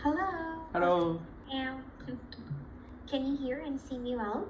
Hello. Hello. Um, can you hear and see me well?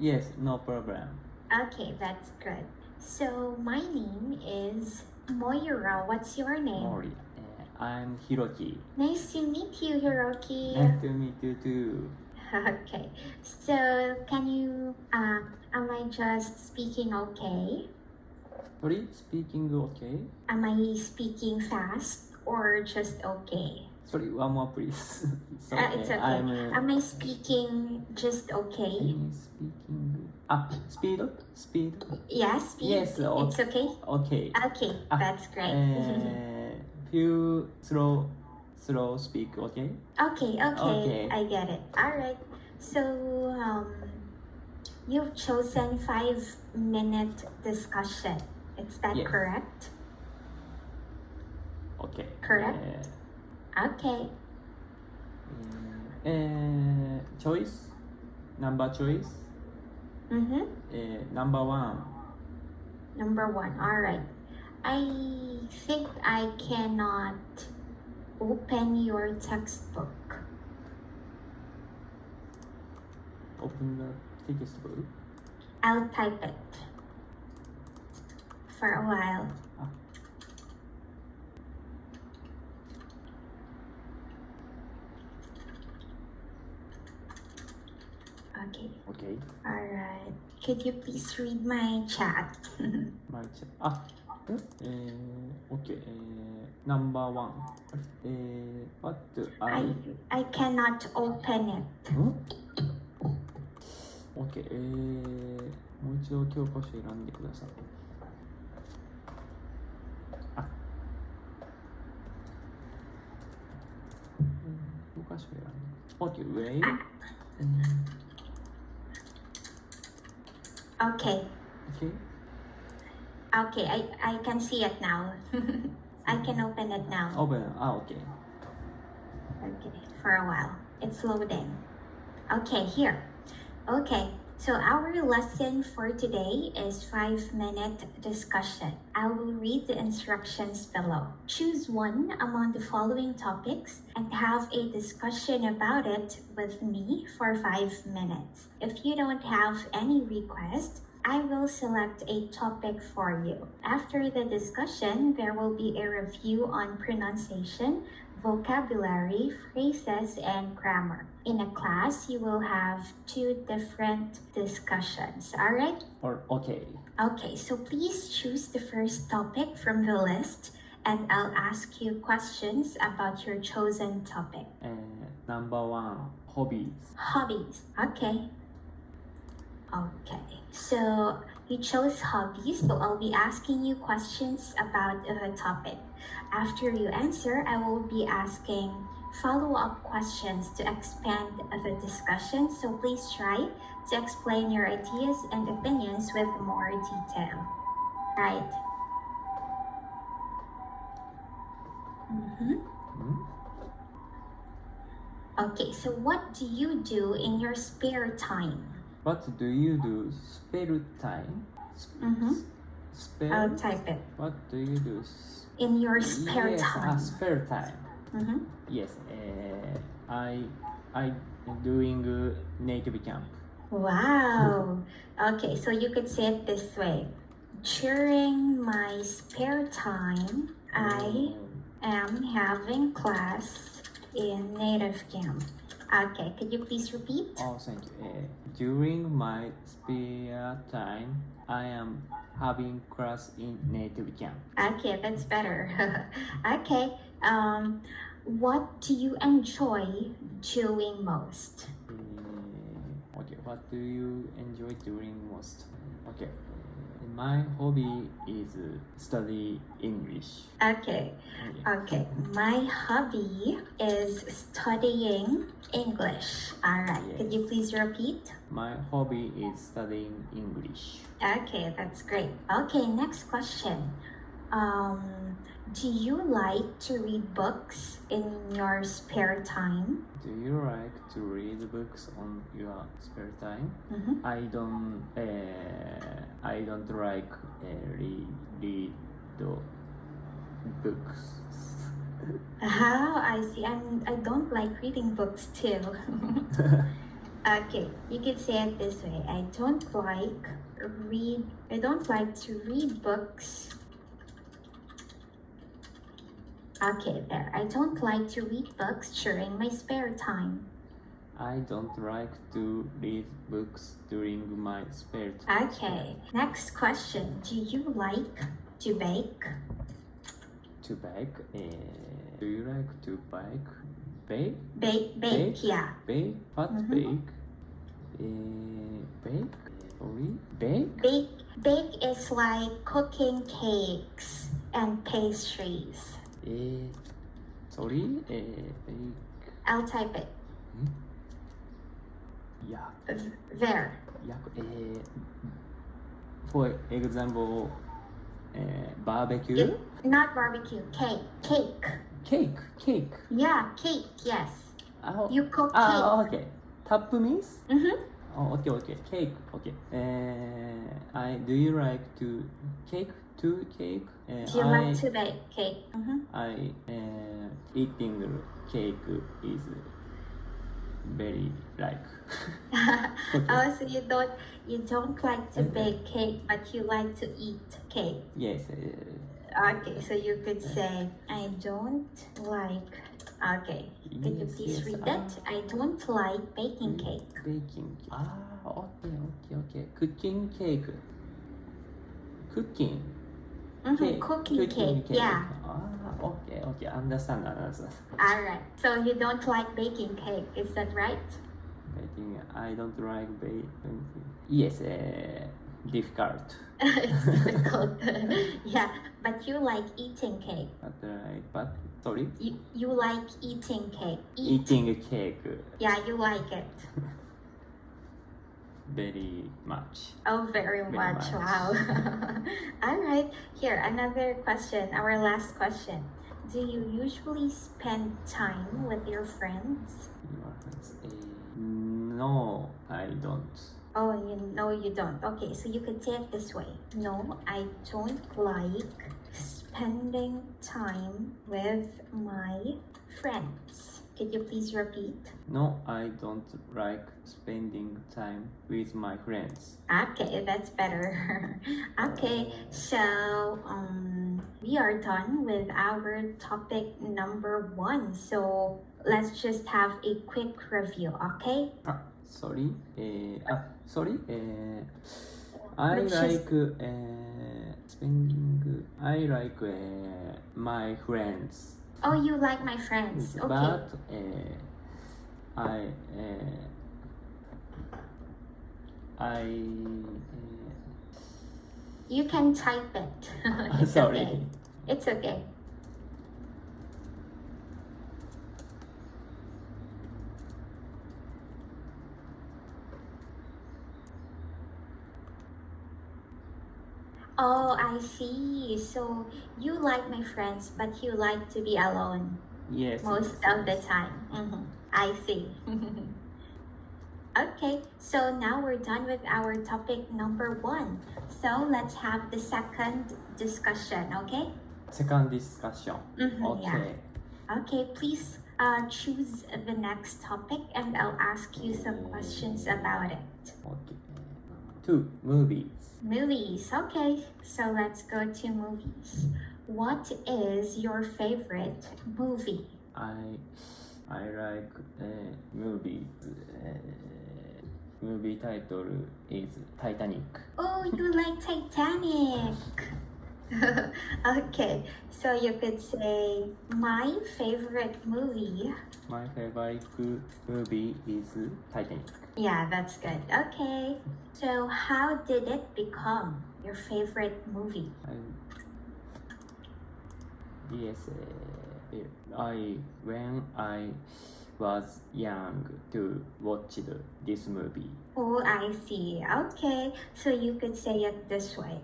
Yes, no problem. Okay, that's good. So my name is Moira. What's your name? Mori. I'm Hiroki. Nice to meet you, Hiroki. Nice to meet you too. Okay. So am I just speaking okay? Sorry, speaking okay? Am I speaking fast or just okay? Sorry, one more please. It's okay. Am I speaking just okay? I'm speaking. Speed. Yes, Yes, it's okay. Okay. Okay, that's great. Few slow speak, okay? Okay, Okay. I get it. All right. So, you've chosen 5-minute discussion. Is that Yes. correct? Okay. Correct. Okay. Choice. Number choice. Mm-hmm. Number one. Number 1. All right. I think I cannot open your textbook. Open the textbook. I'll type it for a while. Okay. All right. Could you please read my chat? My chat. Okay. Number one. What do I cannot open it. OK。もう一度教科書選んでください。教科書選んで。OK, wait. Okay. Okay, I can see it now. I can open it now. Open. OK. Okay, for a while. It's loading. Okay, here. Okay, so our lesson for today is 5-minute discussion. I will read the instructions below. Choose one among the following topics and have a discussion about it with me for 5 minutes. If you don't have any request, I will select a topic for you. After the discussion, there will be a review on pronunciation, vocabulary, phrases, and grammar. In a class, you will have 2 different discussions. All right? Okay. Okay, so please choose the first topic from the list and I'll ask you questions about your chosen topic. Number one, hobbies. Hobbies. Okay. So you chose hobbies, so I'll be asking you questions about the topic. After you answer, I will be asking follow-up questions to expand the discussion, so please try to explain your ideas and opinions with more detail. Right? Okay, so what do you do in your spare time? What do you do spare time? Spare? I'll type it. What do you do? In your spare time. Spare time. Yes. I doing native camp. Wow. Okay, so you could say it this way. During my spare time, I am having class in native camp. Okay, could you please repeat? Oh, thank you. During my spare time, I am having class in native camp. Okay, that's better. Okay, what do you enjoy doing most? Okay, what do you enjoy doing most? Okay, my hobby is study English. Okay, my hobby is studying English. All right, Yes. Could you please repeat? My hobby is studying English. Okay, that's great. Okay, next question. Do you like to read books in your spare time? Do you like to read books on your spare time? I don't like read books. I see. I don't like reading books too. Okay, you could say it this way. I don't like to read books. Okay, there. I don't like to read books during my spare time. I don't like to read books during my spare time. Okay, next question. Do you like to bake? To bake? Do you like to bake? Bake? Bake, yeah. Bake? What bake? Bake? Sorry? Bake? Bake is like cooking cakes and pastries. Sorry? Bake? I'll type it. Yeah. There. Yeah. For example, barbecue? Not barbecue. Cake. Cake. Yeah, cake. Yes. Oh, You cook cake. Okay. Tap means? Mm-hmm. Oh, okay. Cake. Okay. Do you like to cake? To cake? Do you like to bake cake? Mm-hmm. Eating cake is very like. Oh, so you don't like to bake cake, but you like to eat cake. Yes. Okay, so you could say I don't like. Okay, could you please read it? I don't like baking cake. Baking. Okay. Cooking cake. Cooking. Cooking cake. Yeah. Okay. Understand. Alright. So you don't like baking cake, is that right? Baking. I don't like baking. Yes. Difficult. It's difficult. Yeah, but you like eating cake. But sorry. You like eating cake. Eating cake. Yeah, you like it. Very much. Oh, very much. Wow. All right. Here, another question. Our last question. Do you usually spend time with your friends? No, I don't. Oh, you don't. Okay, so you could say it this way. No, I don't like spending time with my friends. Could you please repeat? No, I don't like spending time with my friends. Okay, that's better. Okay, so we are done with our topic number 1. So let's just have a quick review, okay? Sorry. Sorry. I like spending. I like my friends. Oh, you like my friends. Okay. But You can type it. It's sorry. Okay. It's okay. Oh, I see. So you like my friends, but you like to be alone Yes. most of the time. I see. Okay, so now we're done with our topic number 1. So let's have the second discussion, okay? Second discussion. Okay. Yeah. Okay, please choose the next topic and I'll ask you some questions about it. Okay. 2. Movies. Movies, okay. So let's go to movies. What is your favorite movie? I like movies. Movie title is Titanic. Oh, you like Titanic. Okay, so you could say my favorite movie. My favorite movie is Titanic. Yeah, that's good. Okay, so how did it become your favorite movie? Yes, when I was young to watch this movie. Oh, I see. Okay, so you could say it this way.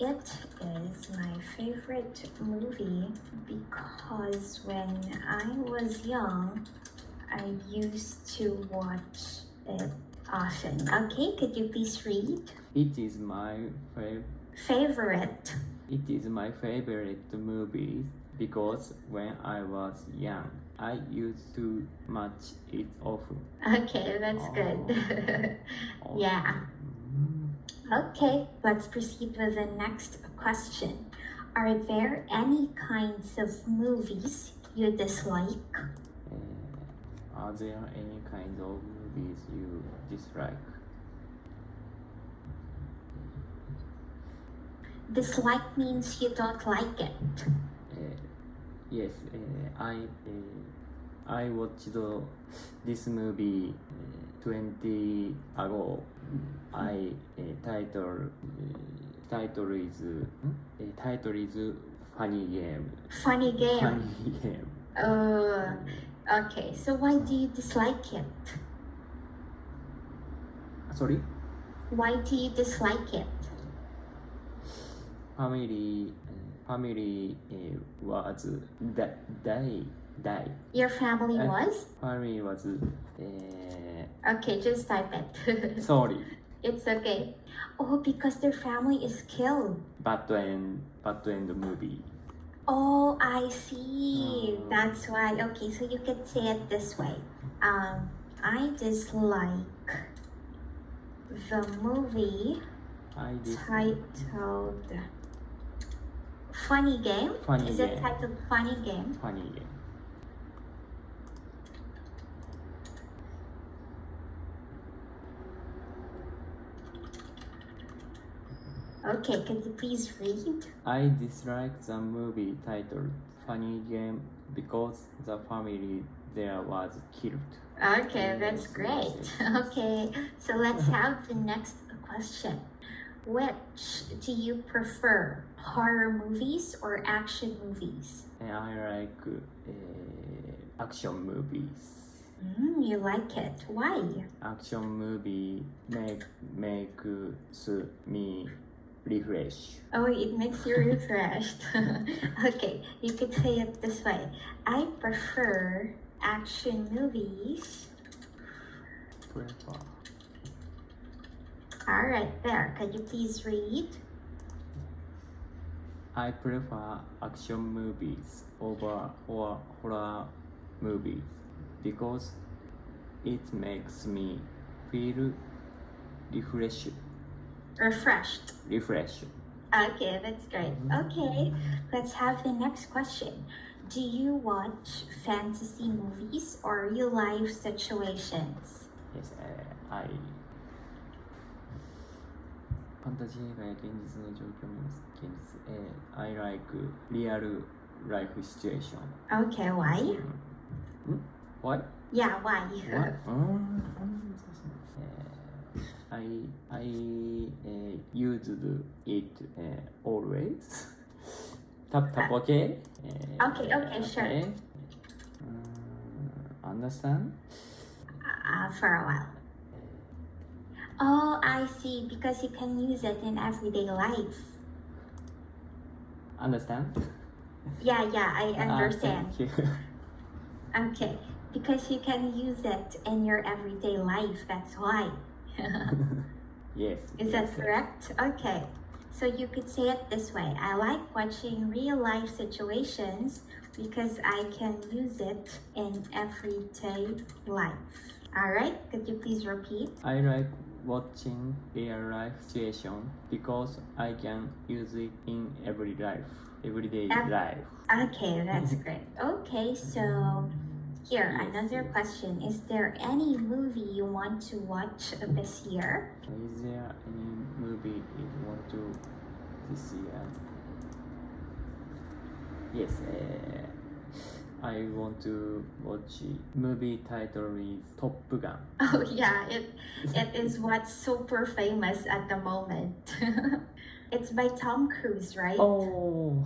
It is my favorite movie because when I was young, I used to watch it often. Okay, could you please read? It is my Favorite. It is my favorite movie because when I was young, I used to watch it often. Okay, that's good. Yeah. Okay, let's proceed with the next question. Are there any kinds of movies you dislike? Are there any kind of movies you dislike? Dislike means you don't like it. Yes, I watched this movie 20 ago. I title is funny game. Funny game. Funny game. Okay, so why do you dislike it? Sorry. Why do you dislike it? Family was die. Your family was? Family was Okay, just type it. sorry. It's okay. Oh, because their family is killed. Bad end the movie. Oh, I see. That's why. Okay, so you can say it this way. I dislike the movie titled Funny Game. Funny Is Game. it titled Funny Game? Funny game. Okay, can you please read? I dislike the movie titled Funny Game because the family there was killed. Okay, that's great. Okay, so let's have the next question. Which do you prefer, horror movies or action movies? I like action movies. You like it. Why? Action movie makes me refresh. Oh, it makes you refreshed. Okay, you could say it this way. I prefer action movies. Prefer. All right, there. Can you please read? I prefer action movies over horror movies because it makes me feel refreshed. Refreshed. Okay, that's great. Okay, let's have the next question. Do you watch fantasy movies or real life situations? Yes, I ファンタジー映画や現実の状況も現実、I like real life situation. Okay, why? Why? Yeah, why? I used it always. Tap okay? Okay, sure. Understand? For a while. Oh, I see. Because you can use it in everyday life. Understand? Yeah, I understand. Thank you. Okay, because you can use it in your everyday life. That's why. Yes. Is that correct? Okay. So you could say it this way. I like watching real life situations because I can use it in everyday life. All right, could you please repeat? I like watching real life situation because I can use it in everyday life. Okay, that's great. Okay, so here, another question. Is there any movie you want to watch this year? Is there any movie you want to this year? Yes, I want to watch movie title is Top Gun. Oh yeah, it is what's super famous at the moment. It's by Tom Cruise, right? Oh.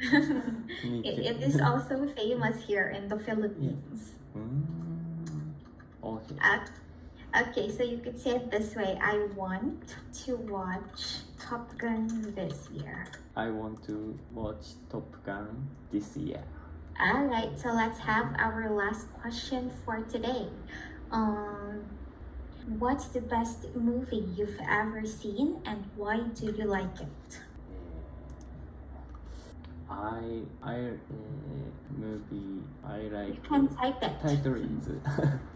It is also famous here in the Philippines. Okay. Okay, so you could say it this way. I want to watch Top Gun this year. I want to watch Top Gun this year. All right, so let's have our last question for today. What's the best movie you've ever seen and why do you like it? movie I like. You can type it. Title is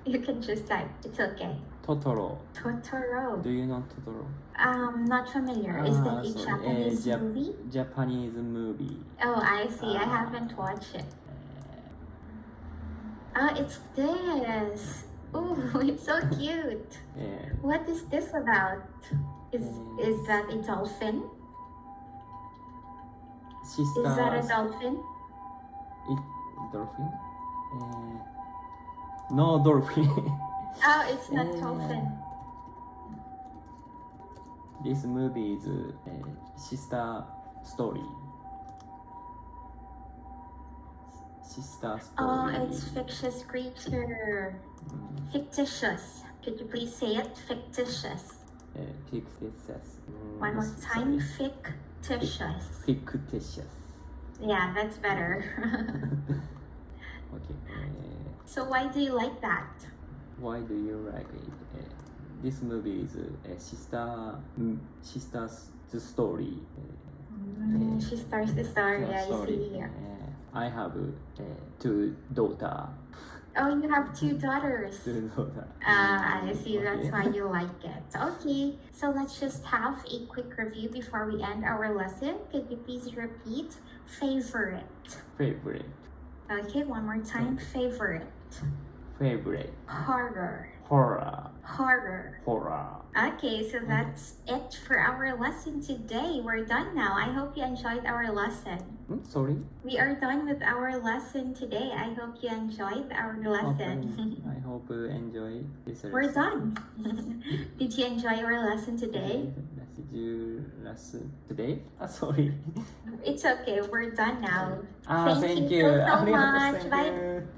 You can just type. It's okay. Totoro. Totoro. Do you know Totoro? Not familiar. Is that a sorry. Japanese movie? Japanese movie. Oh, I see. I haven't watched it. Oh, it's this. Oh, it's so cute. What is this about? Is that a dolphin? Is that a dolphin? Dolphin? No dolphin. Oh, it's not dolphin. This movie is sister story. Sister story. Oh, it's fictitious creature. Fictitious. Could you please say it? Fictitious. Fictitious. One more time. Fictitious. Fictitious. Yeah, that's better. Okay. So why do you like that? Why do you like it? This movie is a sister's story. She starts the story. I see here. I have two daughters. Oh, you have two daughters. Two daughters. I see. That's why you like it. Okay, so let's just have a quick review before we end our lesson. Could you please repeat favorite? Favorite. Okay, one more time. Favorite. Favorite. Horror. Horror. Horror. Horror. Okay, so that's it for our lesson today. We're done now. I hope you enjoyed our lesson. Sorry? We are done with our lesson today. I hope you enjoyed our lesson. I hope you enjoy this lesson. We're done. Did you enjoy our lesson today? Did you lesson today? Sorry. It's okay. We're done now. Thank you so so much. Bye. You.